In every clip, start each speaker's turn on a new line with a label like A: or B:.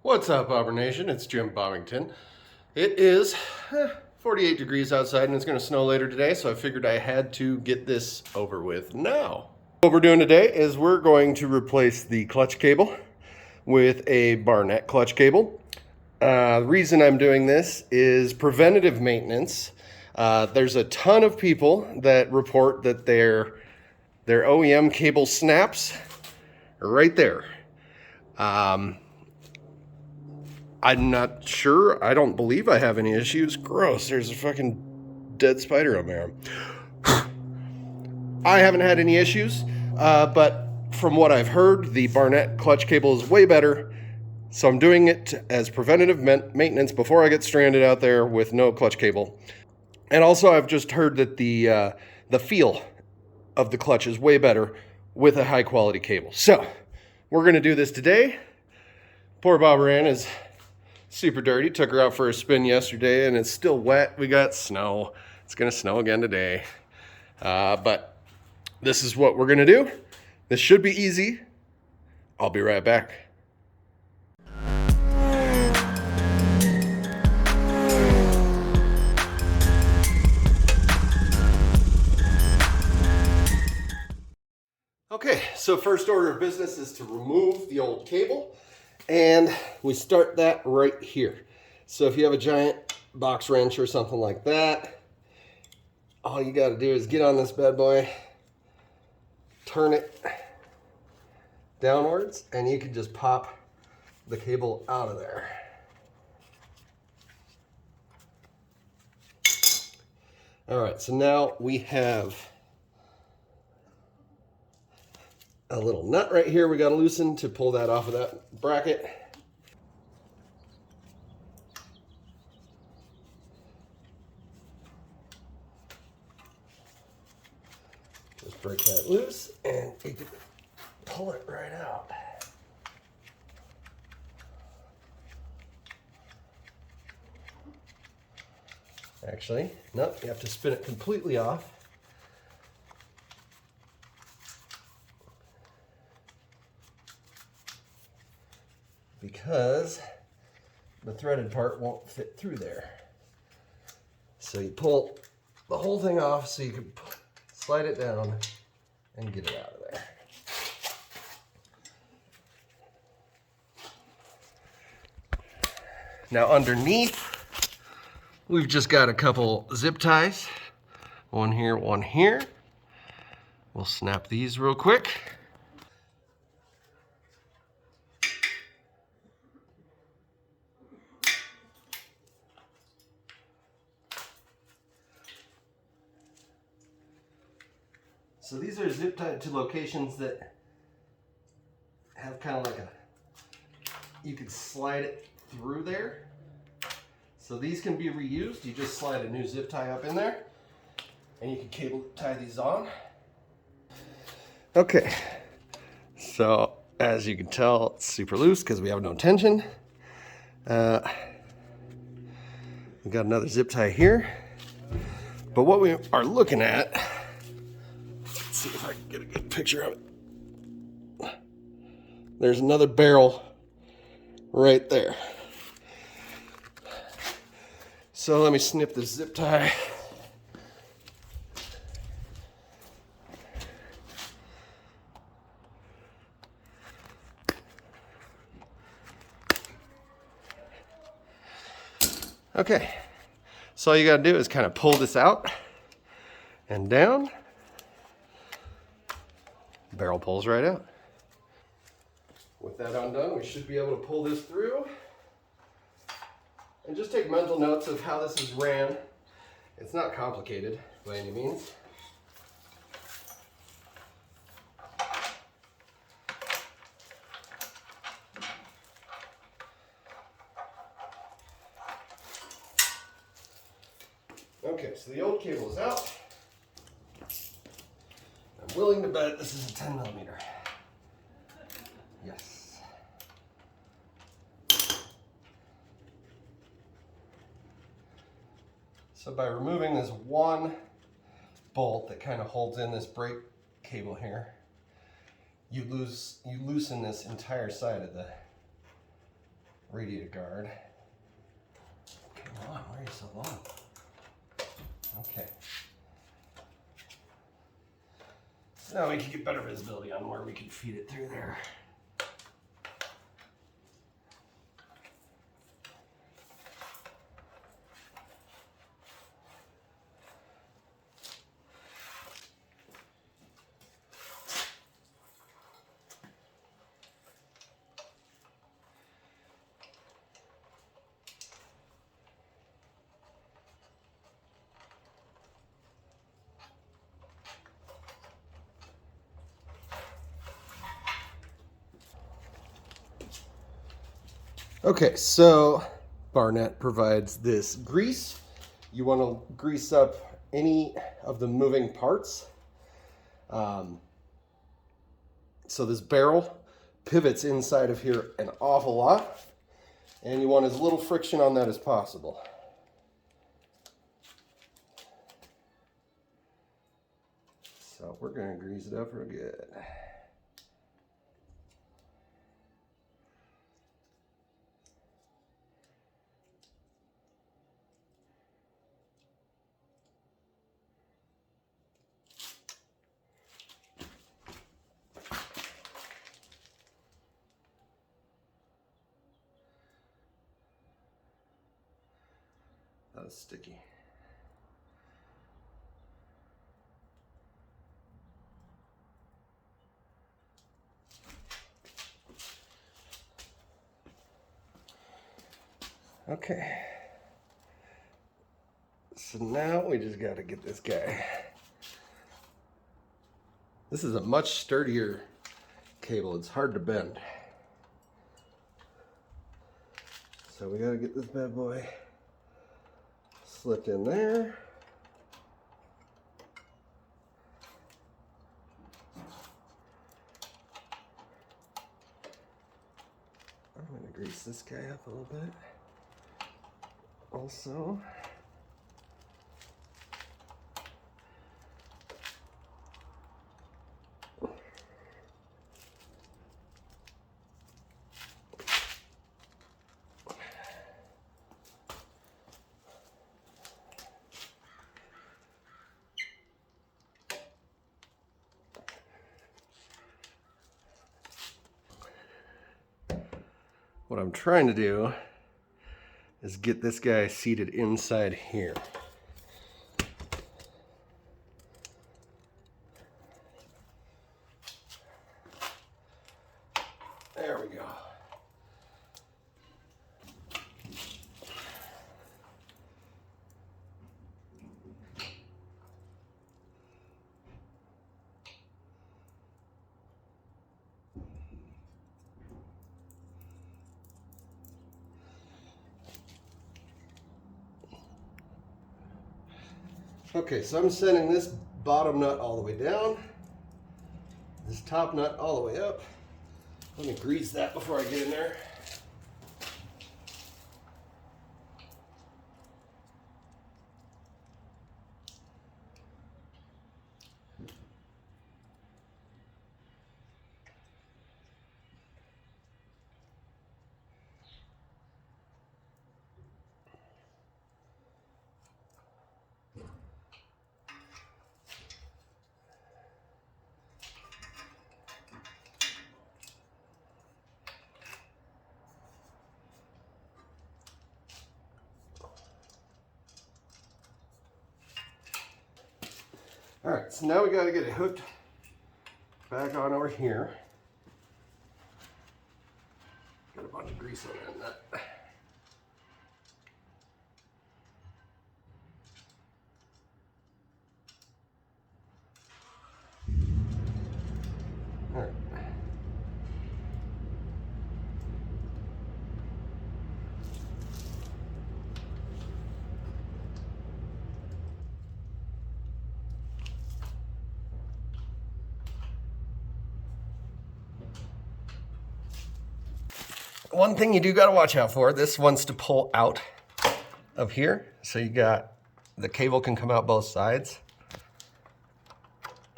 A: What's up, Auburn Nation? It's Jim Bobbington. It is 48 degrees outside and it's going to snow later today, so I figured I had to get this over with now. What we're doing today is we're going to replace the clutch cable with a Barnett clutch cable. The reason I'm doing this is preventative maintenance. There's a ton of people that report that their OEM cable snaps right there. I'm not sure. I don't believe I have any issues. Gross, there's a fucking dead spider on my arm. I haven't had any issues, but from what I've heard, the Barnett clutch cable is way better. So I'm doing it as preventative maintenance before I get stranded out there with no clutch cable. And also I've just heard that the feel of the clutch is way better with a high quality cable. So we're gonna do this today. Poor Bobberan is super dirty. Took her out for a spin yesterday and it's still wet. We got snow. It's gonna snow again today. But this is what we're gonna do. This should be easy. I'll be right back. Okay, so first order of business is to remove the old cable. And we start that right here. So if you have a giant box wrench or something like that, all you got to do is get on this bad boy, turn it downwards, and you can just pop the cable out of there. All right, so now we have a little nut right here we got to loosen to pull that off of that bracket. Just break that loose and you can pull it right out. Actually, no, you have to spin it completely off. Because the threaded part won't fit through there. So you pull the whole thing off so you can slide it down and get it out of there. Now underneath, we've just got a couple zip ties. One here, one here. We'll snap these real quick. So these are zip tied to locations that have kind of like you can slide it through there. So these can be reused. You just slide a new zip tie up in there and you can cable tie these on. Okay, so as you can tell, it's super loose because we have no tension. We've got another zip tie here. But what we are looking at, see if I can get a good picture of it. There's another barrel right there. So let me snip this zip tie. Okay, so all you gotta do is kind of pull this out and down. Barrel pulls right out. With that undone, we should be able to pull this through. And just take mental notes of how this is ran. It's not complicated by any means. Okay, so the old cable is out. I'm willing to bet this is a 10 millimeter. Yes. So by removing this one bolt that kind of holds in this brake cable here, you loosen this entire side of radiator guard. Come on, why are you so long? Okay. Now we can get better visibility on where we can feed it through there. Okay, so Barnett provides this grease. You want to grease up any of the moving parts. So this barrel pivots inside of here an awful lot, and you want as little friction on that as possible. So we're going to grease it up real good. That was sticky. Okay. So now we just got to get this guy. This is a much sturdier cable. It's hard to bend. So we got to get this bad boy slipped in there. I'm going to grease this guy up a little bit. Also, what I'm trying to do is get this guy seated inside here. There we go. Okay, so I'm sending this bottom nut all the way down, this top nut all the way up. Let me grease that before I get in there. All right, so now we got to get it hooked back on over here. Got a bunch of grease on that nut. All right. One thing you do got to watch out for, this wants to pull out of here. So you got, the cable can come out both sides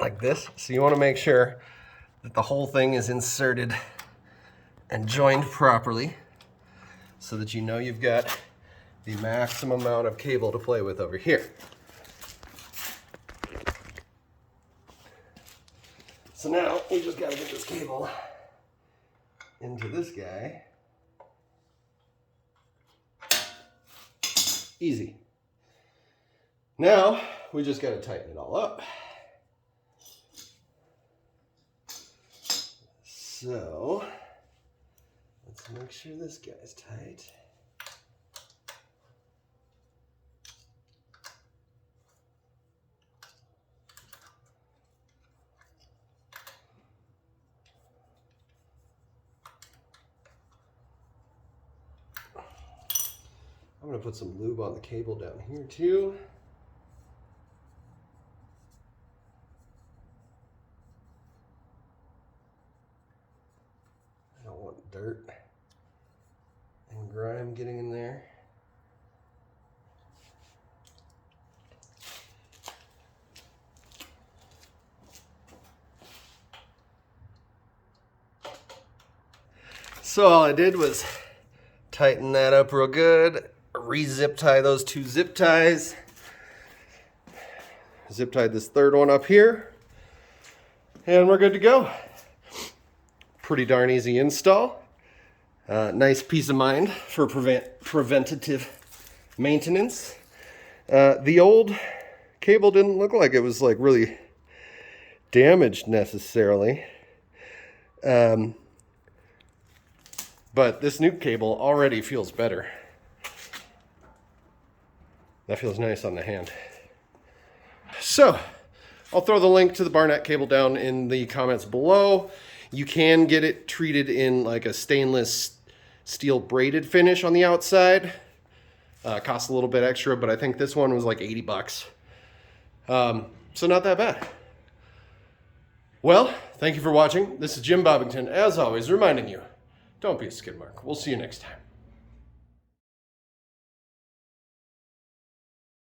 A: like this. So you want to make sure that the whole thing is inserted and joined properly. so that you know you've got the maximum amount of cable to play with over here. So now we just got to get this cable into this guy. Easy. Now we just got to tighten it all up. So let's make sure this guy's tight. I'm going to put some lube on the cable down here too. I don't want dirt and grime getting in there. So all I did was tighten that up real good. Re-zip tie those 2 zip ties. Zip tied this third one up here. And we're good to go. Pretty darn easy install. Nice peace of mind for preventative maintenance. The old cable didn't look like it was like really damaged necessarily. But this new cable already feels better. That feels nice on the hand. So, I'll throw the link to the Barnett cable down in the comments below. You can get it treated in like a stainless steel braided finish on the outside. Costs a little bit extra, but I think this one was like 80 bucks. So not that bad. Well, thank you for watching. This is Jim Bobbington, as always, reminding you, don't be a skid mark. We'll see you next time.